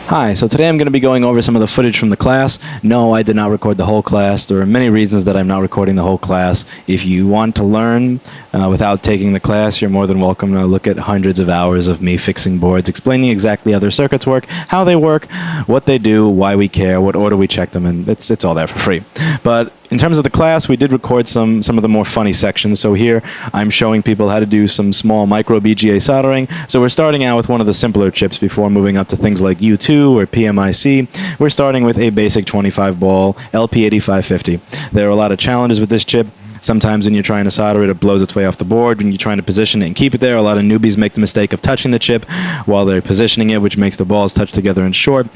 Hi, so today I'm going to be going over some of the footage from the class. No, I did not record the whole class. There are many reasons that I'm not recording the whole class. If you want to learn without taking the class, you're more than welcome to look at hundreds of hours of me fixing boards, explaining exactly how their circuits work, how they work, what they do, why we care, what order we check them in. It's all there for free. But in terms of the class, we did record some of the more funny sections. So here, I'm showing people how to do some small MicroBGA soldering. So we're starting out with one of the simpler chips before moving up to things like U2 or PMIC. We're starting with a basic 25-ball LP8550. There are a lot of challenges with this chip. Sometimes when you're trying to solder it, it blows its way off the board. When you're trying to position it and keep it there, a lot of newbies make the mistake of touching the chip while they're positioning it, which makes the balls touch together and short.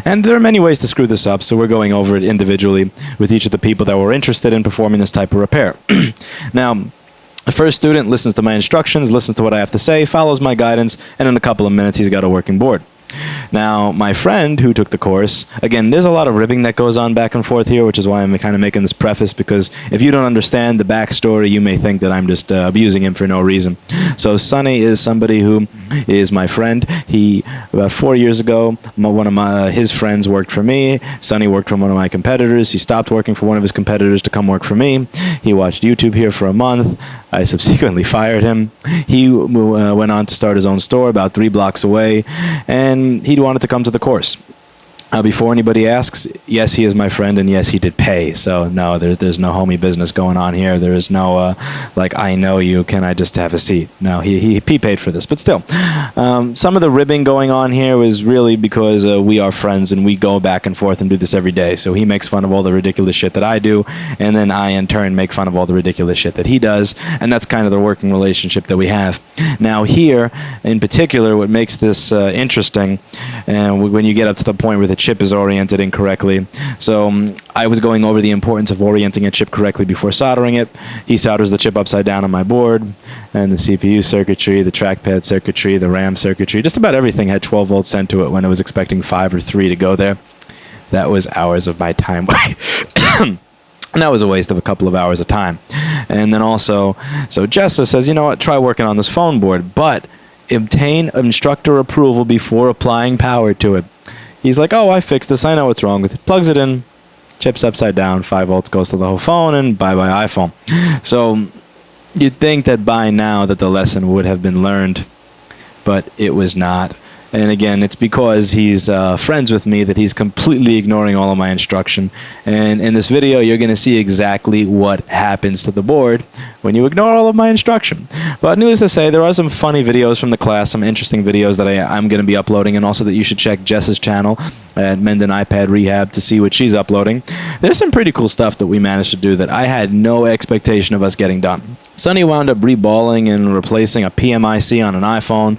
And there are many ways to screw this up, so we're going over it individually with each of the people that were interested in performing this type of repair. Now, the first student listens to my instructions, listens to what I have to say, follows my guidance, and in a couple of minutes, he's got a working board. Now, my friend who took the course, again, there's a lot of ribbing that goes on back and forth here, which is why I'm kind of making this preface, because if you don't understand the backstory, you may think that I'm just abusing him for no reason. So Sonny is somebody who is my friend. He, about 4 years ago, one of his friends worked for me. Sonny worked for one of my competitors. He stopped working for one of his competitors to come work for me. He watched YouTube here for a month. I subsequently fired him. He went on to start his own store about 3 blocks away, and he wanted to come to the course. Before anybody asks, yes, he is my friend, and yes, he did pay. So, no, there's no homie business going on here. There is no, like, I know you, can I just have a seat? No, he paid for this. But still, some of the ribbing going on here was really because we are friends, and we go back and forth and do this every day. So he makes fun of all the ridiculous shit that I do, and then I, in turn, make fun of all the ridiculous shit that he does, and that's kind of the working relationship that we have. Now, here, in particular, what makes this interesting, and when you get up to the point where the chip is oriented incorrectly. So I was going over the importance of orienting a chip correctly before soldering it. He solders the chip upside down on my board, and the CPU circuitry, the trackpad circuitry, the RAM circuitry, just about everything had 12 volts sent to it when I was expecting 5 or 3 to go there. That was hours of my time. And that was a waste of a couple of hours of time. And then also, so Jessa says, you know what, try working on this phone board, but obtain instructor approval before applying power to it. He's like, oh, I fixed this. I know what's wrong with it. Plugs it in, chip's upside down, 5 volts goes to the whole phone, and bye-bye iPhone. So you'd think that by now that the lesson would have been learned, but it was not. And again, it's because he's friends with me that he's completely ignoring all of my instruction. And in this video, you're going to see exactly what happens to the board when you ignore all of my instruction. But needless to say, there are some funny videos from the class, some interesting videos that I'm going to be uploading, and also that you should check Jess's channel at Mendon iPad Rehab to see what she's uploading. There's some pretty cool stuff that we managed to do that I had no expectation of us getting done. Sonny wound up reballing and replacing a PMIC on an iPhone.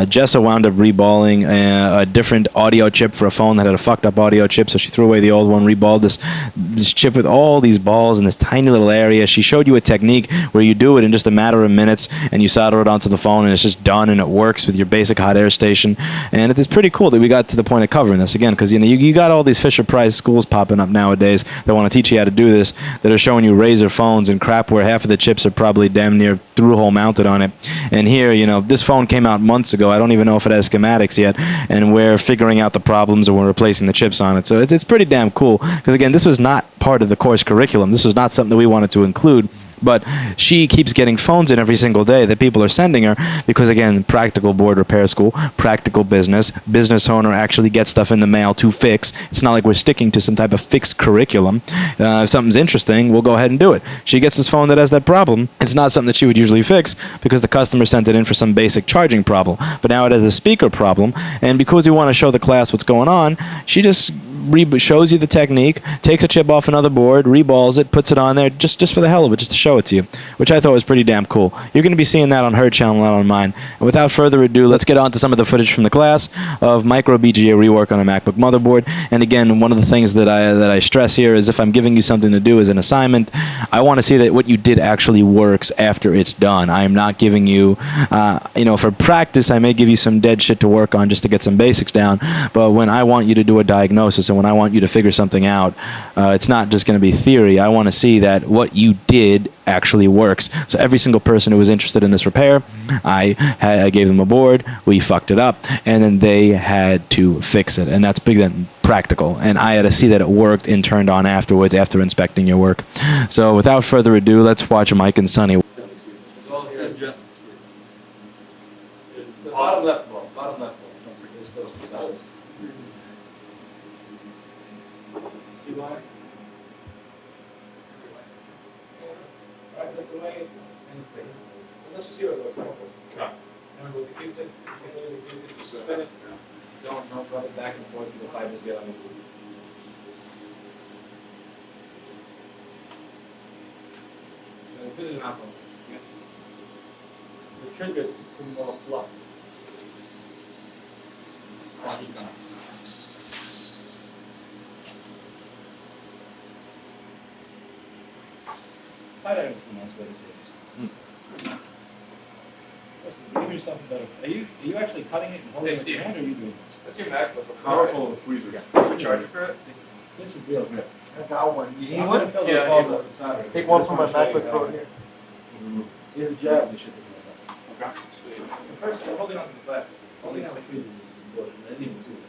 Jessa wound up reballing a different audio chip for a phone that had a fucked up audio chip, so she threw away the old one, reballed this chip with all these balls in this tiny little area. She showed you a technique where you do it in just a matter of minutes, and you solder it onto the phone, and it's just done, and it works with your basic hot air station. And it is pretty cool that we got to the point of covering this again, because you got all these Fisher-Price schools popping up nowadays that want to teach you how to do this, that are showing you Razor phones and crap where half of the chips are probably damn near through-hole mounted on it. And here, this phone came out months ago. I don't even know if it has schematics yet, and we're figuring out the problems and we're replacing the chips on it. So it's pretty damn cool, because again, this was not part of the course curriculum. This was not something that we wanted to include. But she keeps getting phones in every single day that people are sending her because, again, practical board repair school, practical business owner actually gets stuff in the mail to fix. It's not like we're sticking to some type of fixed curriculum. If something's interesting, we'll go ahead and do it. She gets this phone that has that problem. It's not something that she would usually fix because the customer sent it in for some basic charging problem. But now it has a speaker problem, and because we want to show the class what's going on, she just shows you the technique, takes a chip off another board, reballs it, puts it on there just for the hell of it, just to show it to you, which I thought was pretty damn cool. You're going to be seeing that on her channel, not on mine. And without further ado, let's get on to some of the footage from the class of MicroBGA rework on a MacBook motherboard. And again, one of the things that I stress here is if I'm giving you something to do as an assignment, I want to see that what you did actually works after it's done. I am not giving you, for practice, I may give you some dead shit to work on just to get some basics down, but when I want you to do a diagnosis and when I want you to figure something out, it's not just going to be theory. I want to see that what you did actually works. So every single person who was interested in this repair, I gave them a board, we fucked it up, and then they had to fix it. And that's big and practical. And I had to see that it worked and turned on afterwards after inspecting your work. So without further ado, let's watch Mike and Sonny. Bottom left ball. Bottom left ball. Don't forget, there's still some sides. See why? Right, lift away and play. Let's just see what it looks like. Okay. Remember with the Q-tip, you can use a Q-tip, just spin it. Don't rub it back and forth till the fibers get on the glue. Then put it in alcohol. The trigger is to put more fluff. Tight iron is the nice way to say this. Listen, give yourself a better. Are you actually cutting it and holding it in your hand, or are you doing this? That's your MacBook. Powerful tweezer. You can charge it for it? This is real good. I got one. You need one? Yeah, balls up inside. Take one from my MacBook Pro here. Here's a jab. Okay. Sweet. First, holding on to the plastic. Holding on to the tweezer is important. I didn't even see it.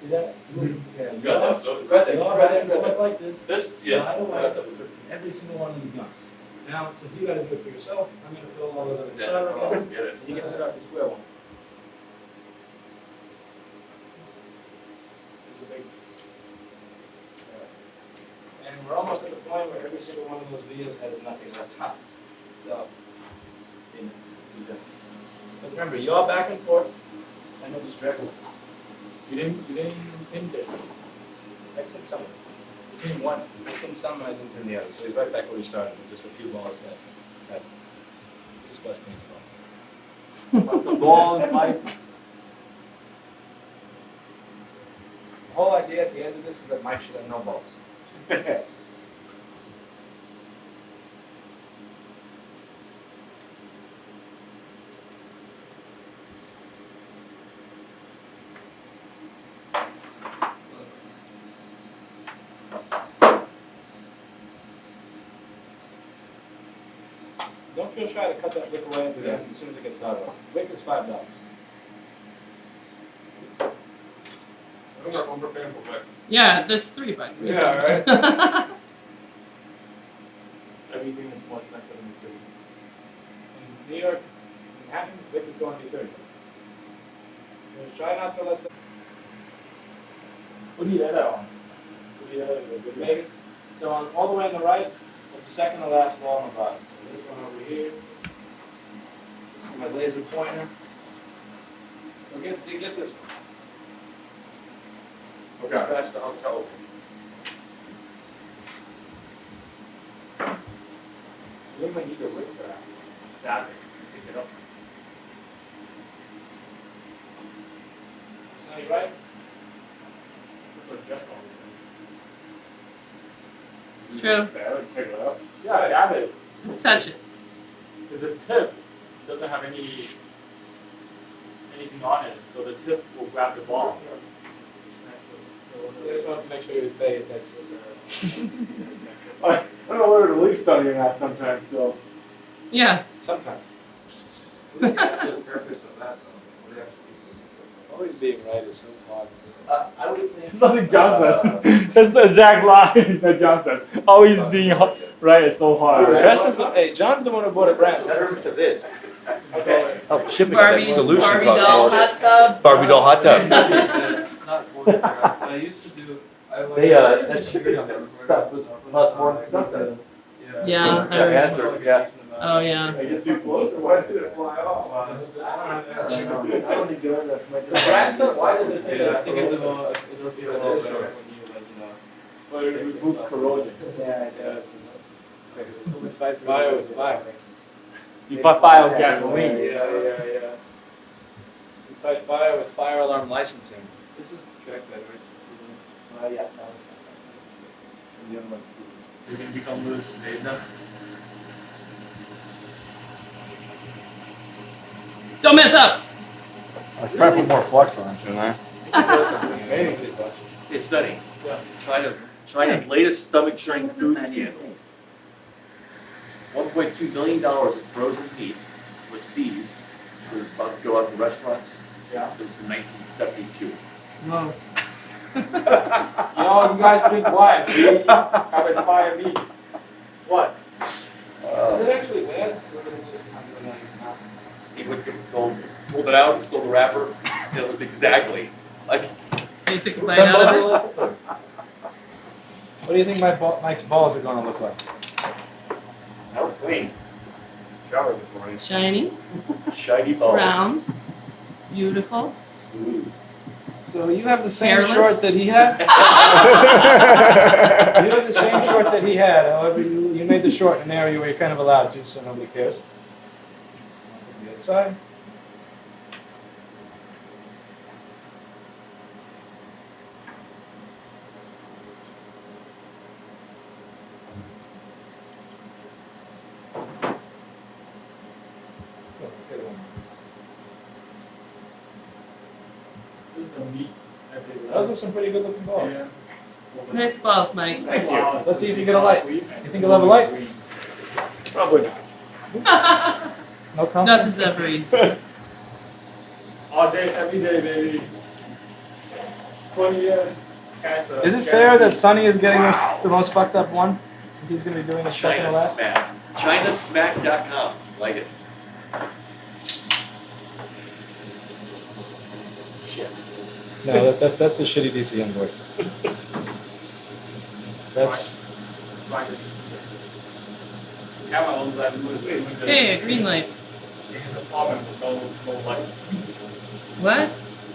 See that? Yeah. You got that, so. They all look like this. This? Yeah. Side away. Every single one of these gone. Now, since you got to do it for yourself, I'm going to fill all those on the side again. Get it. You get to start from square one. And we're almost at the point where every single one of those vias has nothing left on. So, but remember, you all back and forth. I know this directly. You didn't pin it. I tinned some. You tinned one. I tinned some, I didn't tin the other. So he's right back where he started, with just a few balls that just bust things balls. The ball is Mike. The whole idea at the end of this is that Mike should have no balls. Don't feel shy to cut that wick away at the end as soon as it gets soldered. Wick is $5. I think I'm overpaying for Mike. Yeah, that's $3. Yeah, right? Everything is more expensive in the city. In New York, Manhattan, wick is going to be $30. Just try not to let the... What do you add on? What do you add? Maybe. So on all the way on the right, the second to last ball on the bottom. So this one over here. This is my laser pointer. So get this one. Okay. Scratch the hotel. You might need a whip for that. That pick it up. Sunny right? Put Jeff on It's true. there and pick it up. Yeah, dab it. Let's touch it. Because the tip doesn't have anything on it, so the tip will grab the ball. I just want to make sure you pay attention. I don't know whether to leave Sonny or not sometimes, so. Yeah. Sometimes. What's the actual purpose of that, though? What actually? Always being right is so hard. I would think. Something John said. That's the exact line that John said. Always being right is so hard. Hey, John's the one who bought a brand. Better to this. Okay. Oh, shipping Barbie, that solution Barbie costs doll more. hot tub. Barbie doll hot tub. I used to do. That shipping on that stuff was plus more than stuff does. Yeah. Yeah, answer, yeah. Oh yeah. I get too close, or why did it fly off? I don't need to learn that from my Brand stuff, why did they think Yeah, I think it's more, it must be better when you, like, But it removes corrosion. Yeah, We fight fire with fire. You fight fire with gasoline. Yeah. We fight fire with fire alarm licensing. This is track that, right? Yeah. And the other one's You're gonna become loose, Dave, now. Don't mess up. Let's probably put more flux on, shouldn't I? Maybe. Hey, Sonny. Yeah. China's latest stomach-churning food scandal. $1.2 billion of frozen meat was seized. It was about to go out to restaurants. Yeah. It was from 1972. Whoa. Yo, you guys be quiet, dude. Have a spy on me. What? Is it actually bad? Or is it just underlying? He pulled it out, stole the wrapper, and it looked exactly like. They took a bite out of it. What do you think Mike's balls are going to look like? That was clean. Shower this morning. Shiny, Shiny balls. brown, beautiful. Smooth. So you have the same Hairless? short that he had? You have the same short that he had. However, you made the short in an area where you're kind of allowed to, so nobody cares. Once on the other side. Let's get one. This is the meat. Those are some pretty good looking balls. Yeah. Nice balls, Mike. Thank you. Let's see if you get a light. You think you'll have a light? Probably not. No comment? Nothing's ever easy. All day, every day, baby. 20 years. Is it fair that Sonny is getting the most fucked up one? Since he's going to be doing the second China to last? Smack. ChinaSmack.com. Like it. Shit. No, that's the shitty DCM board. That's Hey, a green light. It's a problem with no light. What?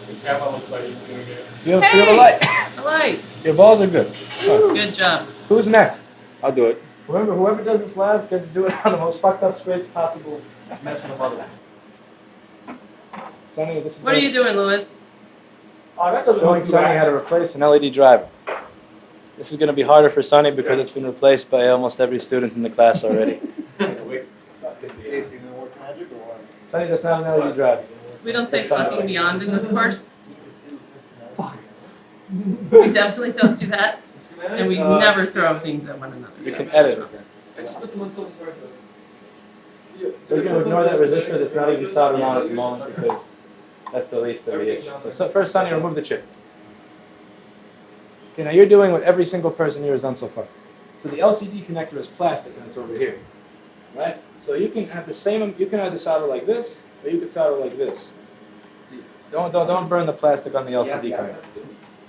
The camera looks like he's doing it. you have a light. A light. Your balls are good. Good job. Who's next? I'll do it. Whoever does this last gets to do it on the most fucked up squid possible mess in the world. Sonny, this is What are you doing, Louis? Oh, that doesn't showing look Sonny bad. how to replace an LED driver. This is going to be harder for Sonny because it's been replaced by almost every student in the class already. Sonny does not have an LED driver. We don't say fucking beyond in this course. We definitely don't do that. And we never throw things at one another. You can edit it. We're going to ignore that resistor that's not even soldered on at the moment because that's the least of the issue. So first, Sonny, remove the chip. Okay, now you're doing what every single person here has done so far. So the LCD connector is plastic and it's over here, right? So you can have the same. You can either solder like this, or you can solder like this. Don't burn the plastic on the LCD connector.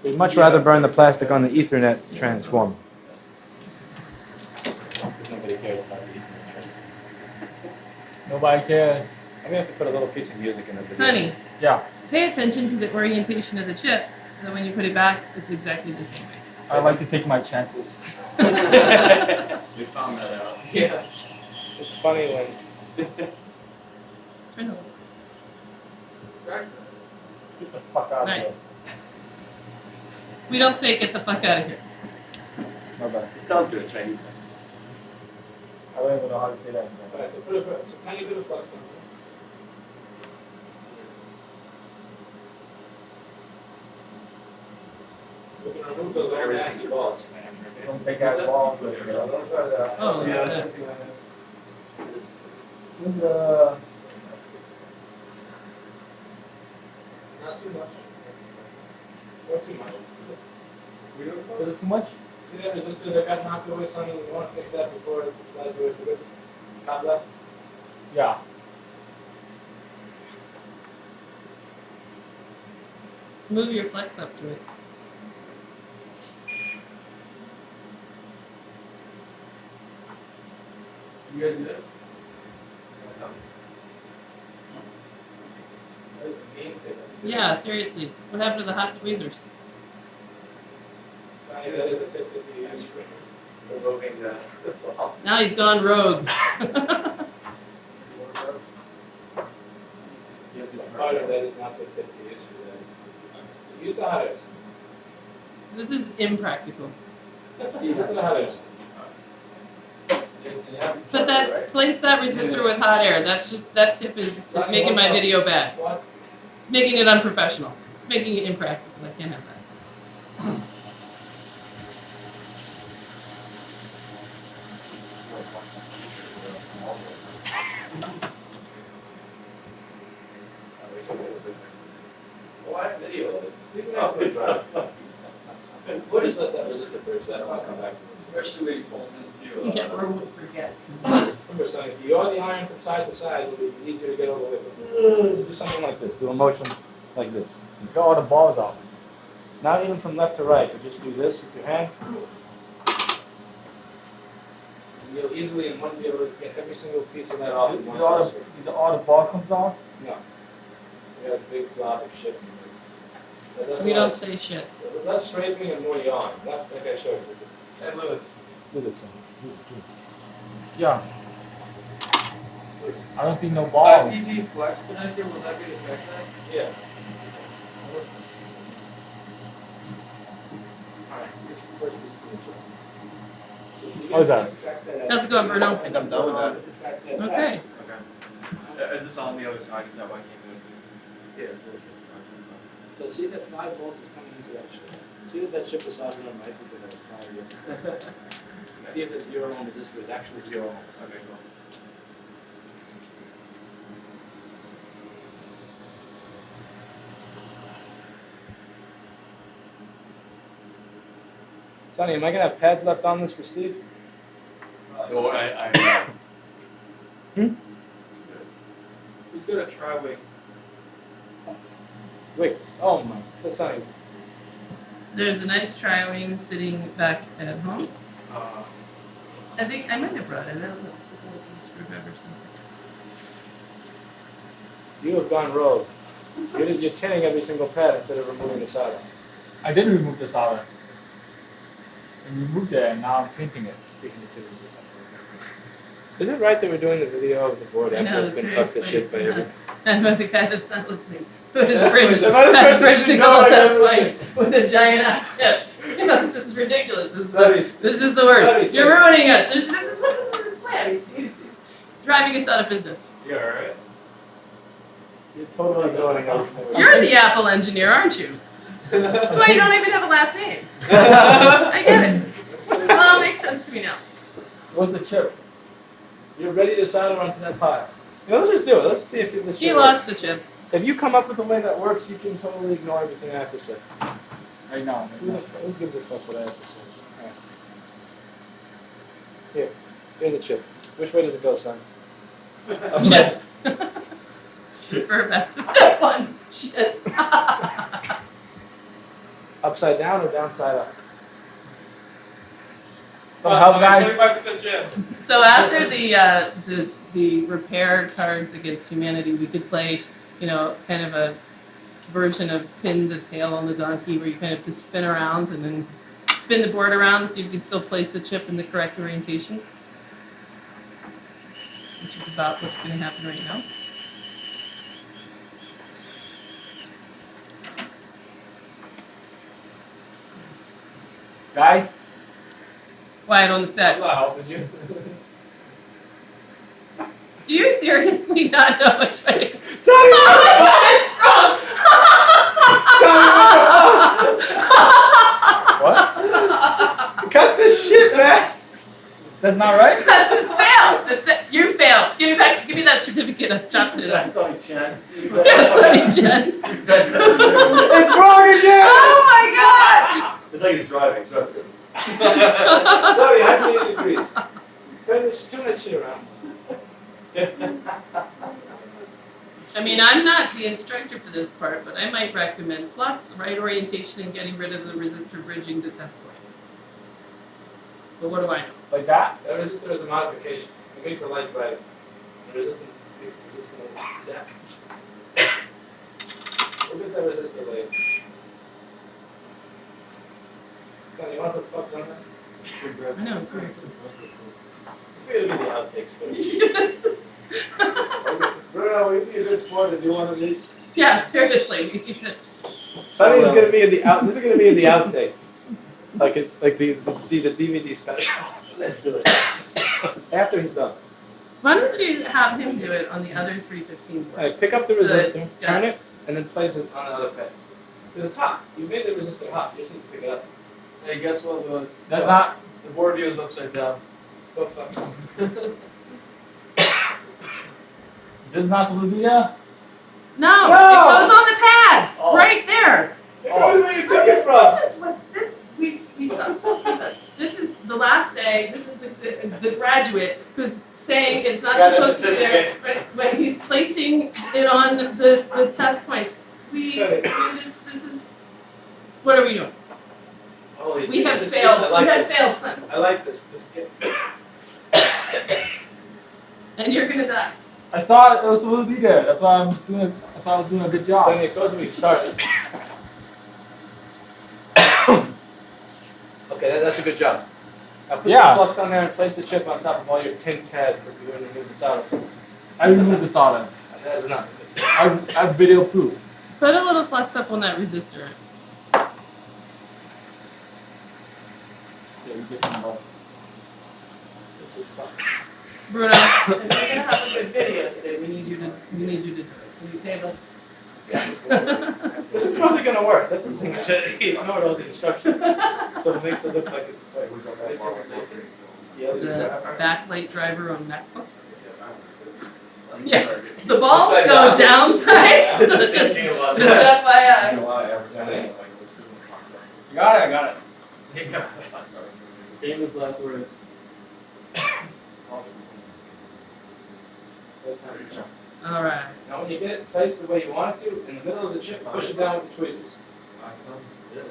We'd much rather burn the plastic on the Ethernet transformer. Nobody cares about the Ethernet transformer. Nobody cares. I'm gonna have to put a little piece of music in the video. Sonny, Yeah, pay attention to the orientation of the chip so that when you put it back, it's exactly the same way. I like to take my chances. We found that out. Yeah. It's funny when. Turn it. Get the fuck out of here. Nice. We don't say get the fuck out of here. My bad. It sounds good in Chinese. I don't even know how to say that. Alright, so put a tiny bit of flux on. We can remove those old nasty balls. Don't take out balls. Oh, yeah. Not too much. Or too much. Is it too much? See that resistor that got knocked away, Sonny? You want to fix that before it flies away for good? Top left? Yeah. Move your flex up to it. You guys do that? That is a game changer. Yeah, seriously. What happened to the hot tweezers? Sonny, that is the tip that you use for removing the balls. Now he's gone rogue. Part of that is not the tip to use for that. Use the hotters. This is impractical. Use the hotters. Put that, place that resistor with hot air. That's just, that tip is making my video bad. What? It's making it unprofessional. It's making it impractical. I can't have that. Well, I have video of it. These are nice little drive. We'll just let that resistor bridge. I don't want to come back to it. Especially when it pulls into. Yeah, or we'll forget. Remember, son, if you yaw the iron from side to side, it'll be easier to get over with. Do something like this. Do a motion like this. You got all the balls out. Not even from left to right, but just do this with your hand. And you'll easily in one be able to get every single piece of that off in one All press. the ball comes off. No. You got a big blob of shit. But that's We all- don't say shit. Less scraping and more yawing. Not like I showed you. And Lewis, Do this one. Yeah. I don't see no balls. PV flex connector, will that be affected? Yeah. Alright, so this is the first piece of the chip. How's that? How's it going, Bruno? I think I'm done with that. Okay. Okay. Is this on the other side? Is that why you can't do it? Yeah, it's bullshit. So see that 5 volts is coming into that chip. See that that chip was soldered on right because I was prior yesterday. See if that 0 ohm resistor is actually 0 ohms. Okay, cool. Sonny, am I gonna have pads left on this for Steve? No, I Hmm? Who's gonna try wing? Wait, oh my, so Sonny, There's a nice tri-wing sitting back at home. I think I might have brought it. I don't know. Screwdriver or something. you have gone rogue. You're tinning every single pad instead of removing the solder. I did remove the solder. I removed it and now I'm painting it. Is it right that we're doing the video of the board I after know, it's been fucked to seriously. shit by every? And by the guy that's not listening. Who has bridge, Am I the that's person bridge who's to going gold test everywhere? points with a giant ass chip. You know, this is ridiculous. This is Sorry, the worst. sorry, You're sorry. ruining us. This is what this is his plan. He's driving us out of business. Yeah, alright. You're totally ignoring everything. You're the Apple engineer, aren't you? That's why you don't even have a last name. I get it. Well, it makes sense to me now. What's the chip? You're ready to solder onto that pile. Let's just do it. Let's see if this He shit lost works. the chip. If you come up with a way that works, you can totally ignore everything I have to say. Right now. Who gives a fuck what I have to say? Alright. Here, here's a chip. Which way does it go, son? Upside. Refer back to step one. Shit. Upside down or downside up? Somehow, guys. 25% chance. So after the repair cards against humanity, we could play, you know, kind of a version of pin the tail on the donkey, where you kind of have to spin around and then spin the board around so you can still place the chip in the correct orientation, which is about what's going to happen right now. Guys, Quiet on the set. I'm not helping you. Do you seriously not know which way? Sorry! Oh my God, it's wrong! What? Cut this shit, man! that's not right? That's a fail. That's it. You failed. Give me back. Give me that certificate of chopping it up. Sorry, Chen. Yeah, sorry, Jen. It's wrong again! Oh my God! It's like he's driving, trust me. Sorry, 180 degrees. Turn that shit around. I mean, I'm not the instructor for this part, but I might recommend flux, the right orientation, and getting rid of the resistor bridging the test points. But what do I know? Like that? That resistor is a modification. It makes the light brighter. The resistance is resistant to damage. Look at that resistor later. Son, you want to put flux on that? I know, seriously. This is gonna be the outtakes, but Bruno, will you be a good sport to do one of these? Yeah, seriously. We need to. Sonny's gonna be in the out. This is gonna be in the outtakes, like the DVD special. Let's do it after he's done. Why don't you have him do it on the other 315 board? All right, pick up the So it's resistor, got- turn it, and then place it on the other face. Because it's hot. You made the resistor hot. You just need to pick it up. Hey, guess what, Lewis? That's not, the board view is upside down. Go fuck. This is not supposed to be there? No, No! it goes on the pads, Oh. right there. It goes where you took it from. This is what this we saw. This is the last day. This is the graduate who's saying it's not Got a supposed to be there. Right, when he's placing it on the test points. This is what are we doing? Holy We shit, have this- failed. I like We have this. failed, son. I like this. This is good. And you're gonna die. I thought it was supposed to be there. That's why I thought I was doing a good job. Sonny, it goes when you started. Okay, that's a good job. Now put Yeah. some flux on there and place the chip on top of all your tin pads that you're going to remove the solder from. I removed the solder. That is not. I have video proof. Put a little flux up on that resistor. Yeah, you get some more. This is fun. Bruno, if you're gonna have a good video today, we need you to do it. Can you save us? This is probably going to work. That's the thing. You don't know all the instructions. So it makes it look like it's quick. Yeah, The backlight driver on MacBook. Yeah, the balls go downside. just FYI. You got it, I got it. Famous last words. All right. Now when you get it placed the way you want it to, in the middle of the chip, push it down with the tweezers. This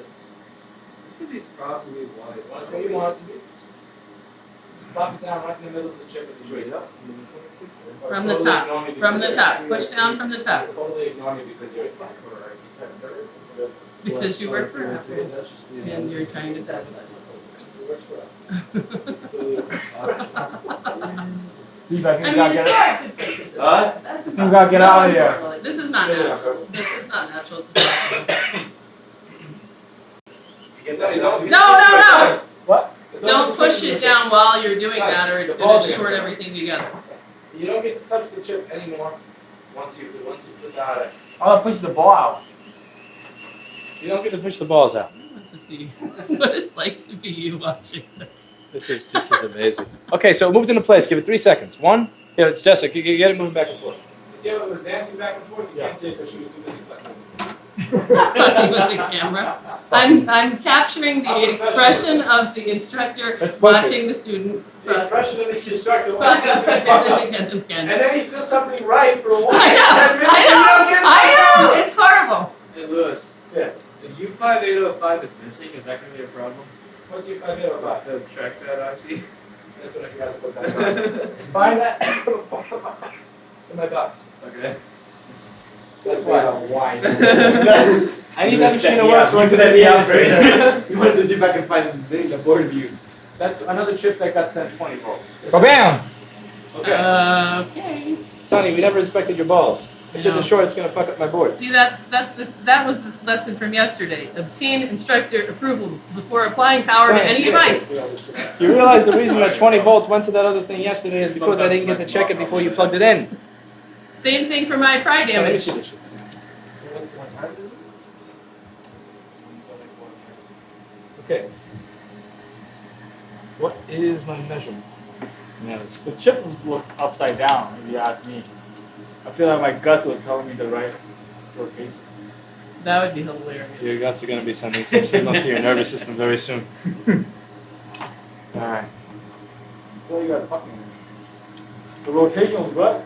could be probably why. That's what you want it to be. Just pop it down right in the middle of the chip with the tweezers. From the Totally top. ignore me From the because top. Push down from the top. Totally ignore me because you're Because you work for Apple and you're trying to sabotage Steve, I I think mean, we gotta it's get hard to fake it. Huh? That's We gotta get out of here. here. This is not natural. This is not natural. It's natural. No. What? Don't push it down while you're doing that, or it's The going balls to are short gonna- everything together. You don't get to touch the chip anymore once you put that out. I'll push the ball out. You don't get to push the balls out. I want to see what it's like to be you watching this. This is amazing. Okay, so it moved into place. Give it 3 seconds. 1. Yeah, it's Jessica. You get it moving back and forth. You see how it was dancing back and forth? You can't see it because she was too busy flexing. Fucking with the camera. I'm capturing How the professional expression is it? of the instructor That's perfect. watching the student. The expression of the instructor was Again. and then he feels something right for 1 I to 10 minutes. and you don't get it. I know, it's horrible. Hey, Lewis. Yeah. The U5805 is missing. Is that going to be a problem? What's your 5805? The trackpad IC? That's what I forgot to put that on. Find that in my box. Okay. That's why. Why? I need that machine to work so I can You wanted to see if I can find the board view. That's another chip that got sent 20 volts. Bam! Okay. Okay. Sonny, we never inspected your balls. If there's No. a short, it's going to fuck up my board. See, that was the lesson from yesterday. Obtain instructor approval before applying power to any device. You realize the reason that 20 volts went to that other thing yesterday is because I didn't get to check it before you plugged it in. Same thing for my pry Let me damage. see this shit. Okay. What is my measurement? The chip looks upside down, if you ask me. I feel like my gut was telling me the right location. That would be hilarious. Your guts are going to be sending some signals to your nervous system very soon. Alright. What you guys talking about? The rotation was what?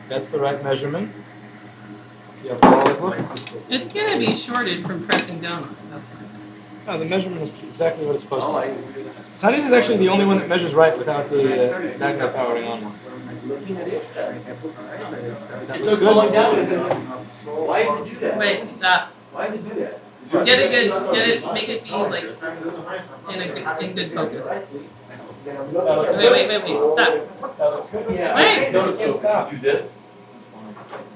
That's the right measurement. See how balls look? It's gonna be shorted from pressing down on it. That's nice. No, the measurement is exactly what it's supposed to be. Sonny's is actually the only one that measures right without the magnet powering on ones. It's so going down. Why does it do that? Wait, stop. Why does it do that? Get it good. Get it. Make it be like in good focus. Wait. Stop. That looks good. Yeah. Wait. No, you can't stop. Do this.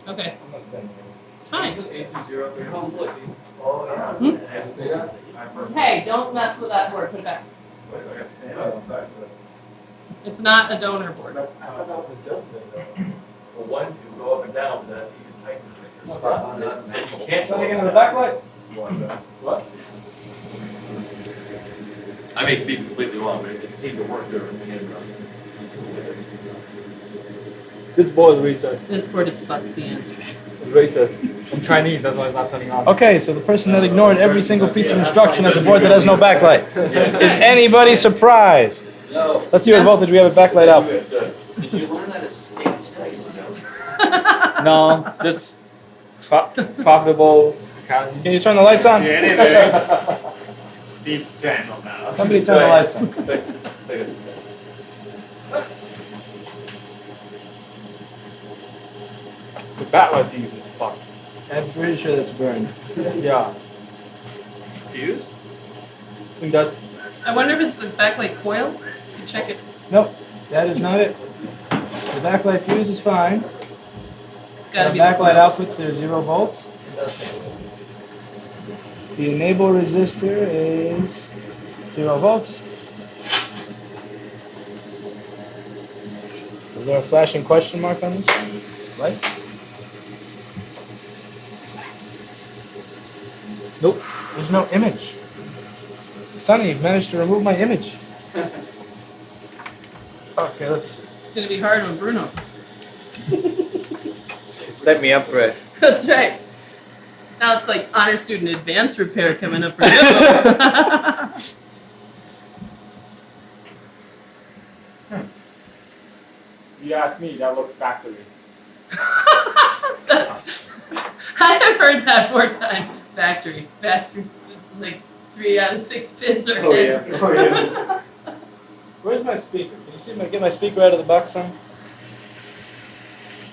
Okay. I'm not staying here. It's fine. 820. Oh, yeah. Hmm? See that? Hey, don't mess with that board. Put it back. Oh, It's not a donor board. Well, one can go up and down, but you can tighten your spot. And you can't. So again, the backlight. What? I may be completely wrong, but it seemed to work there in the end. This board is racist. This board is fucked, the end. It's racist. I'm Chinese, that's why it's not turning on. Okay, so the person that ignored every single piece of instruction has a board that has no backlight. Is anybody surprised? No. Let's see what voltage we have a backlight out. Did you learn that at Steve's place? No, just profitable accounting. Can you turn the lights on? Steve's channel now. Somebody turn the lights on. The backlight fuse is fucked. I'm pretty sure that's burned. Yeah. Fuse? I think that's I wonder if it's the backlight coil. You check it. Nope, that is not it. The backlight fuse is fine. Gotta The be backlight coil. outputs, there's 0 volts. The enable resistor is 0 volts. Is there a flashing question mark on this light? Nope, there's no image. Sonny, you've managed to remove my image. Okay, let's see. It's gonna be hard on Bruno. Set me up for it. That's right. Now it's like honor student advanced repair coming up for you. you ask me, that looks factory. I have heard that 4 times. Factory. It's like 3 out of 6 pins are hit. Where's my speaker? Can you see get my speaker out of the box, son?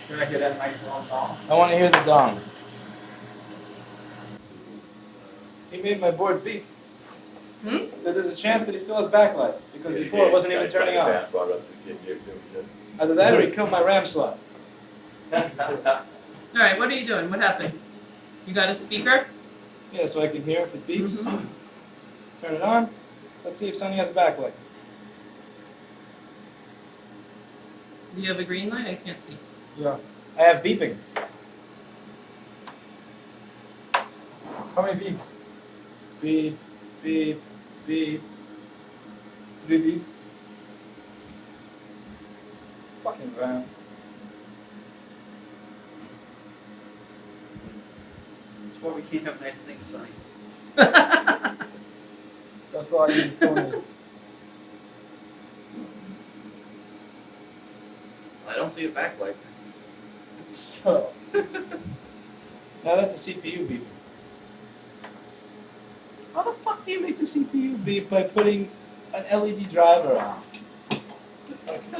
Can I get that microphone off? I want to hear the dong. He made my board beep. There's a chance that he still has backlight, because before it wasn't even turning on. Either that or he killed my RAM slot. Alright, what are you doing? What happened? You got a speaker? Yeah, so I can hear if it beeps. Mhm. Turn it on. Let's see if Sonny has a backlight. Do you have a green light? I can't see. Yeah. I have beeping. How many beeps? Beep, beep, beep. 3 beeps? Fucking RAM. That's why we can't have nice things, Sonny. That's why I use Sony. I don't see a backlight. Shut up. Now that's a CPU beep. How the fuck do you make the CPU beep by putting an LED driver on?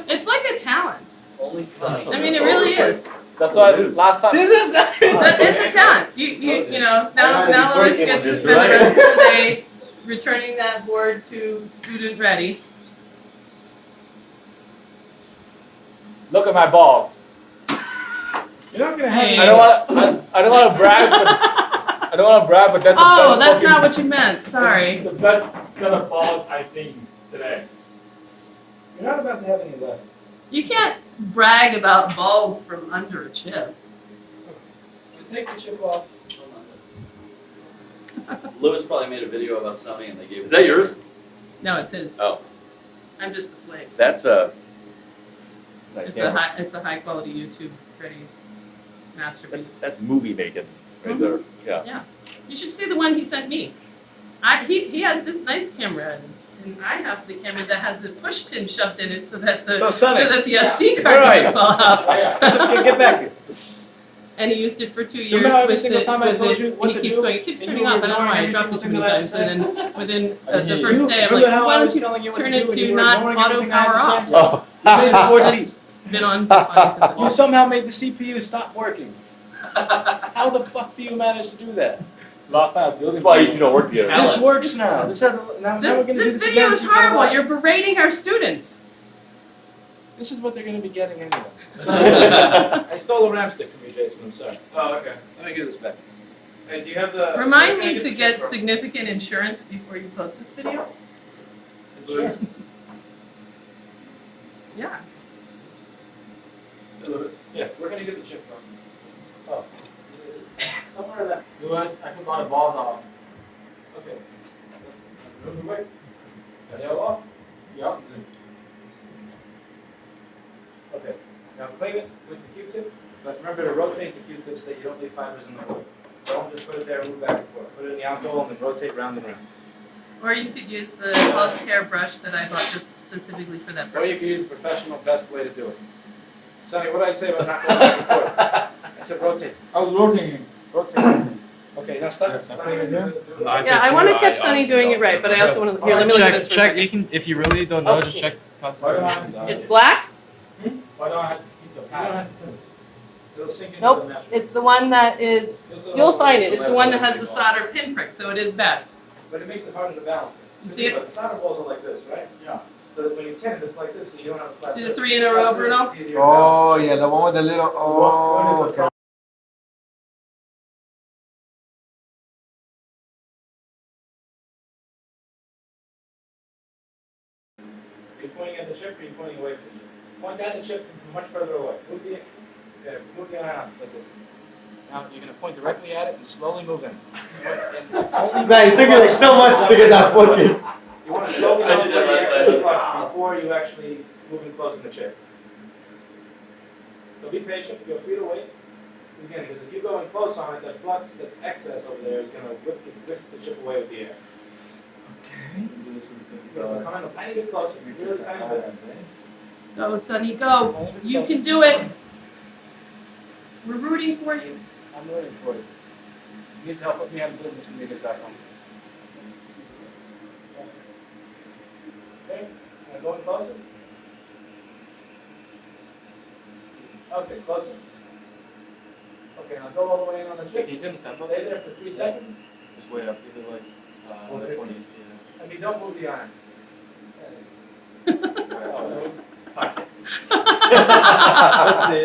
It's like a talent. Only Sonny. I mean, it really is. That's why last time. This is not. It's a talent. You know, now Lois gets to spend the rest of the day returning that board to student ready. Look at my balls. You're not gonna have. Hey. I don't want to brag, but I don't want to brag, but that's the Oh, best that's fucking- not what you meant. Sorry. The best set of balls I've seen today. You're not about to have any left. You can't brag about balls from under a chip. Take the chip off. Lewis probably made a video about Sonny and they gave it. Is that yours? No, it's his. Oh. I'm just a slave. That's a. Nice It's camera. a high quality YouTube ready masterpiece. That's movie making right there. Yeah. Yeah. You should see the one he sent me. He has this nice camera and I have the camera that has a push pin shoved in it so that the Sonny, SD where card are you? doesn't fall out. Get back here. And he used it for 2 years. So remember every with single it- time I with told it, you what and to he keeps do, going, it keeps and turning you off. were I don't know why I ignoring dropped it too many everything times. And then within the hear you. first day, I'm Remember like, how why I don't was you telling you what turn to it do and to you were not ignoring auto everything I had power to say? off? Oh. You made the board beep. Been on defiance. You somehow made the CPU stop working. How the fuck do you manage to do that? Last time I was This building. is why you don't work together. This works now. This has a, now we're This going to do this video again. is so you get a horrible. lot. You're berating our students. This is what they're going to be getting anyway. I stole a RAM stick from you, Jason. I'm sorry. Oh, okay. Let me get this back. Hey, do you have the? Remind can I me to the get check from? significant insurance before you post this video. Sure. Yeah. Yeah, we're gonna get the chip from. Oh. Somewhere in that. Lewis, I took all the balls off. Okay. Let's move the weight. Are they all off? Yep. Okay. Now clean it with the Q-tip, but remember to rotate the Q-tip so that you don't leave fibers in the wood. Don't just put it there, move back and forth. Put it in the alcohol and then rotate round and round. Or you could use the hog hair brush that I bought just specifically for that Or you purpose. can use the professional best way to do it. Sonny, what did I say about not going back and forth? I said rotate. I was rotating. Rotate. Okay, now stop. Sonny, do it. Yeah, I want to catch Sunny doing it right, but I also want to. Here, let me look at this for a Check. second. You can, if you really don't know, just check. It's black? Why don't I have to keep the pad? It'll sink into Nope. the mesh. It's the one that is. You'll find it. It's the one that has the solder pinprick, so it is bad. But it makes it harder to balance it. You see it? The solder balls are like this, right? Yeah. So that when you tin it, it's like this, so you don't have a flat See the surface. 3 in a row, Flat surface, Bruno? it's easier to Oh, balance. yeah, the one with the little, oh, okay. Are you pointing at the chip or are you pointing away from the chip? Point at the chip from much further away. Move the iron out like this. Now you're going to point directly at it and slowly move in. Man, it took me like so much to get that focus. You want to slowly I move did the that last excess night. flux before you actually move in close to the chip. So be patient, feel free to wait. Again, because if you go in close on it, that flux that's excess over there is going to whisk the chip away with the air. Okay, so come in a tiny bit closer, really tiny bit. Go, Sunny, go. You can do it. We're rooting for you. I'm rooting for you. You need to help put me out of business when you get back home. Okay, and going closer? Okay, closer. Okay, now go all the way in on the Can chip. you turn the tempo? Stay there for 3 seconds. Just way up, either like 20. I mean, don't move the iron.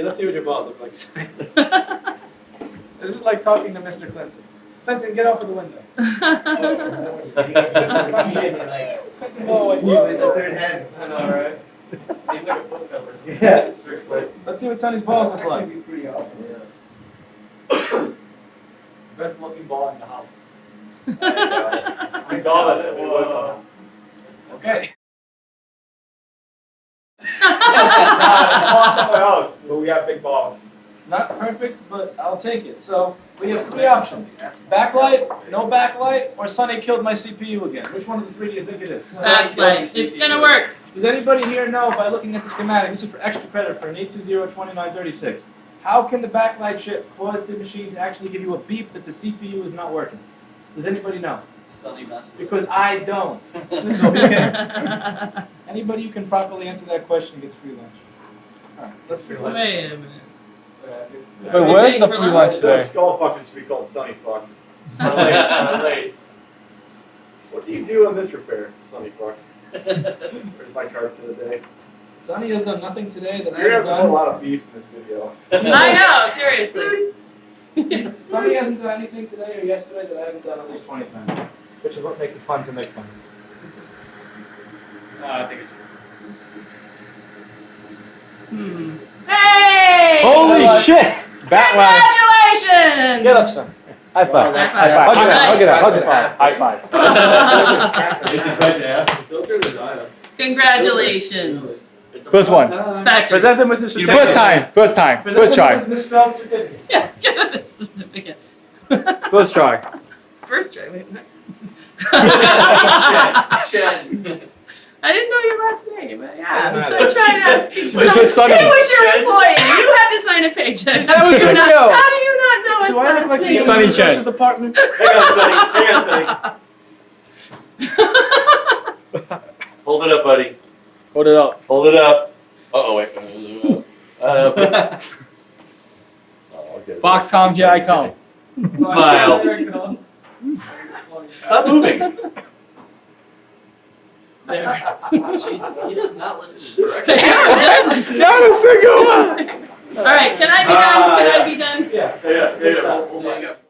Let's see what your balls look like. This is like talking to Mr. Clinton. Clinton, get off of the window. Clinton, go away. With the third hand. I know, right? Seems like a foot cover. Yeah. Seriously. Let's see what Sonny's balls look like. That'd be pretty awesome. Best looking ball in the house. We got it. We was Okay. Ball somewhere else, but we have big balls. Not perfect, but I'll take it. So we have 3 options. Backlight, no backlight, or Sonny killed my CPU again. Which one of the 3 do you think it is? Backlight. It's gonna work. Does anybody here know, by looking at the schematic, this is for extra credit for an 820-2936, how can the backlight chip cause the machine to actually give you a beep that the CPU is not working? Does anybody know? Sunny message. Because I don't. So who can, anybody who can properly answer that question gets free lunch. All right, let's see. Wait a minute. Wait, So where's you're the saying free for lunch lunch? today? Skull fucking should be called Sunny Fucked. Not late. What do you do on this repair, Sunny Fucked? Where's my card for the day? Sonny has done nothing today that I You're haven't gonna have to put a done. lot of beefs in this video. I know, seriously. Sonny hasn't done anything today or yesterday that I haven't done at least 20 times, which is what makes it fun to make fun. I think it's just. Hey! Holy shit! Batman! Congratulations! Get up, son. High five. High High five. five. Hug it out, hug it out, hug it out. High five. Is it right there? Filter the dial. Congratulations. First one. Factory. Present them with the certificate. First time. First time. Present First them try. with his misspelled certificate. Yeah, get a certificate. First try. First try, wait. Shed. I didn't know your last name, but yeah. Doesn't So matter. trying to ask you. It's just So, Sunny. he was your employee. You had to sign a paycheck. That was How do you somebody not- else. How do you not know his Do I look last like the name? Sonny human Chen. resources department? Hang on, Sunny. Hold it up, buddy. Hold it up. Hold it up. Uh-oh, wait. Oh, okay. Fox Tom, here I come. Smile. There we go. Stop moving. There. Jeez, he does not listen to directions. Not a single one. All right, can I be done? Can I be done? Yeah. Yeah. Hold on.